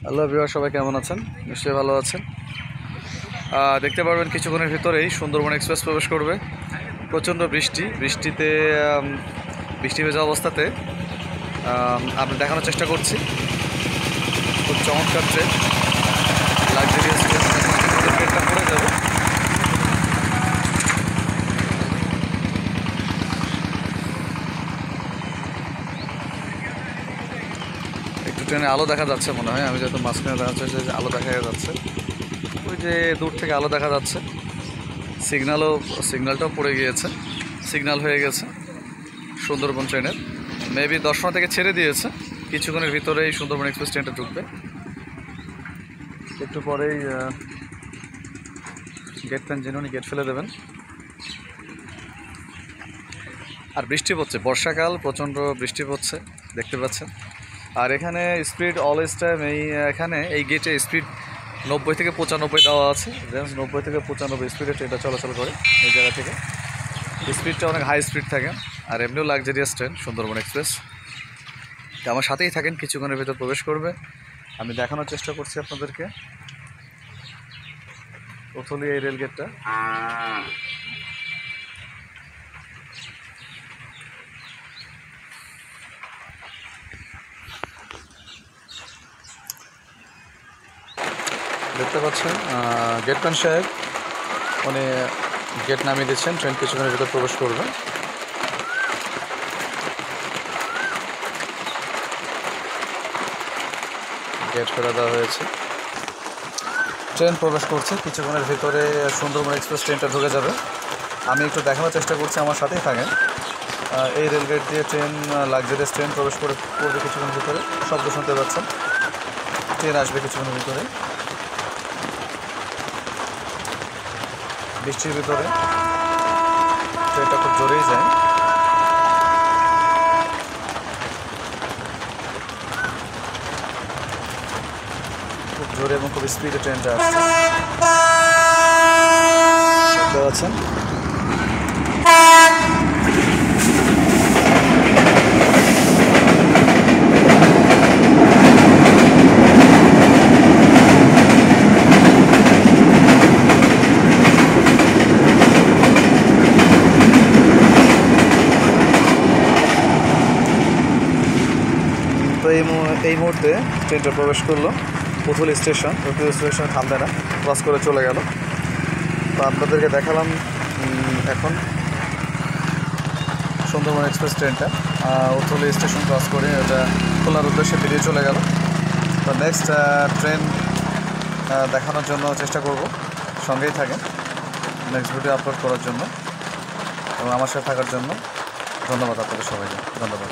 Hello viewer, সবাই কেমন আছেন? নিশ্চয়ই ভালো আছেন। দেখতে পারবেন কিছুক্ষণের ভিতরেই সুন্দরবন এক্সপ্রেস প্রবেশ করবে। প্রচণ্ড বৃষ্টিতে বৃষ্টি ভেজা অবস্থাতে আমরা দেখানোর চেষ্টা করছি। খুব চমৎকার ট্রেন, লাক্সারিয়াস ট্রেন। ট্রেনটা পড়ে যাবে। একটু ট্রেনে আলো দেখা যাচ্ছে মনে হয়, আমি যেহেতু মাঝখানে দেখা যাচ্ছে যে আলো দেখা যাচ্ছে, ওই যে দূর থেকে আলো দেখা যাচ্ছে। সিগন্যালটাও পড়ে গিয়েছে, সিগন্যাল হয়ে গেছে সুন্দরবন ট্রেনের। মেবি 10 থেকে ছেড়ে দিয়েছে, কিছুক্ষণের ভিতরেই সুন্দরবন এক্সপ্রেস ট্রেনটা ঢুকবে। একটু পরেই গেটম্যান যিনি উনি গেট ফেলে দেবেন। আর বৃষ্টি পড়ছে, বর্ষাকাল, প্রচণ্ড বৃষ্টি পড়ছে, দেখতে পাচ্ছেন। আর এখানে স্পিড অলওয়েজ টাইম এখানে এই গেটে স্পিড 90 থেকে 95 দেওয়া আছে। রেঞ্জ 90 থেকে 95 স্পিডে ট্রেনটা চলাচল করে এই জায়গা থেকে। স্পিডটা অনেক হাই স্পিড থাকে। আর এমনিও লাক্সারিয়াস ট্রেন সুন্দরবন এক্সপ্রেস। তো আমার সাথেই থাকেন, কিছুক্ষণের ভিতর প্রবেশ করবে। আমি দেখানোর চেষ্টা করছি আপনাদেরকে উথলি এই রেল গেটটা। দেখতে পাচ্ছেন গেটম্যান সাহেব উনি গেট নামিয়ে দিচ্ছেন, ট্রেন কিছুক্ষণের ভিতর প্রবেশ করবে। গেট ফেলে দেওয়া হয়েছে, ট্রেন প্রবেশ করছে। কিছুক্ষণের ভিতরে সুন্দরবন এক্সপ্রেস ট্রেনটা ঢুকে যাবে। আমি একটু দেখানোর চেষ্টা করছি, আমার সাথেই থাকেন। এই রেলগেট দিয়ে ট্রেন, লাক্সারিয়াস ট্রেন প্রবেশ করবে কিছুক্ষণের ভিতরে। শব্দ শুনতে পাচ্ছেন, ট্রেন আসবে কিছুক্ষণের ভিতরে। বৃষ্টির ভিতরে ট্রেনটা খুব জোরেই যায়। খুব জোরে এবং খুব স্পিডে ট্রেনটা আসছে, দেখতে পাচ্ছেন। তো এই মুহূর্তে ট্রেনটা প্রবেশ করলো উথলি স্টেশন। উথলি স্টেশন থামবে না, ক্রস করে চলে গেল। তো আপনাদেরকে দেখালাম এখন সুন্দরবন এক্সপ্রেস ট্রেনটা উথলি স্টেশন ক্রস করে এটা খুলনার উদ্দেশ্যে বেরিয়ে চলে গেল। তো নেক্সট ট্রেন দেখানোর জন্য চেষ্টা করব, সঙ্গেই থাকেন নেক্সট ভিডিও আপলোড করার জন্য এবং আমার সাথে থাকার জন্য। ধন্যবাদ আপনাদের সবাইকে, ধন্যবাদ।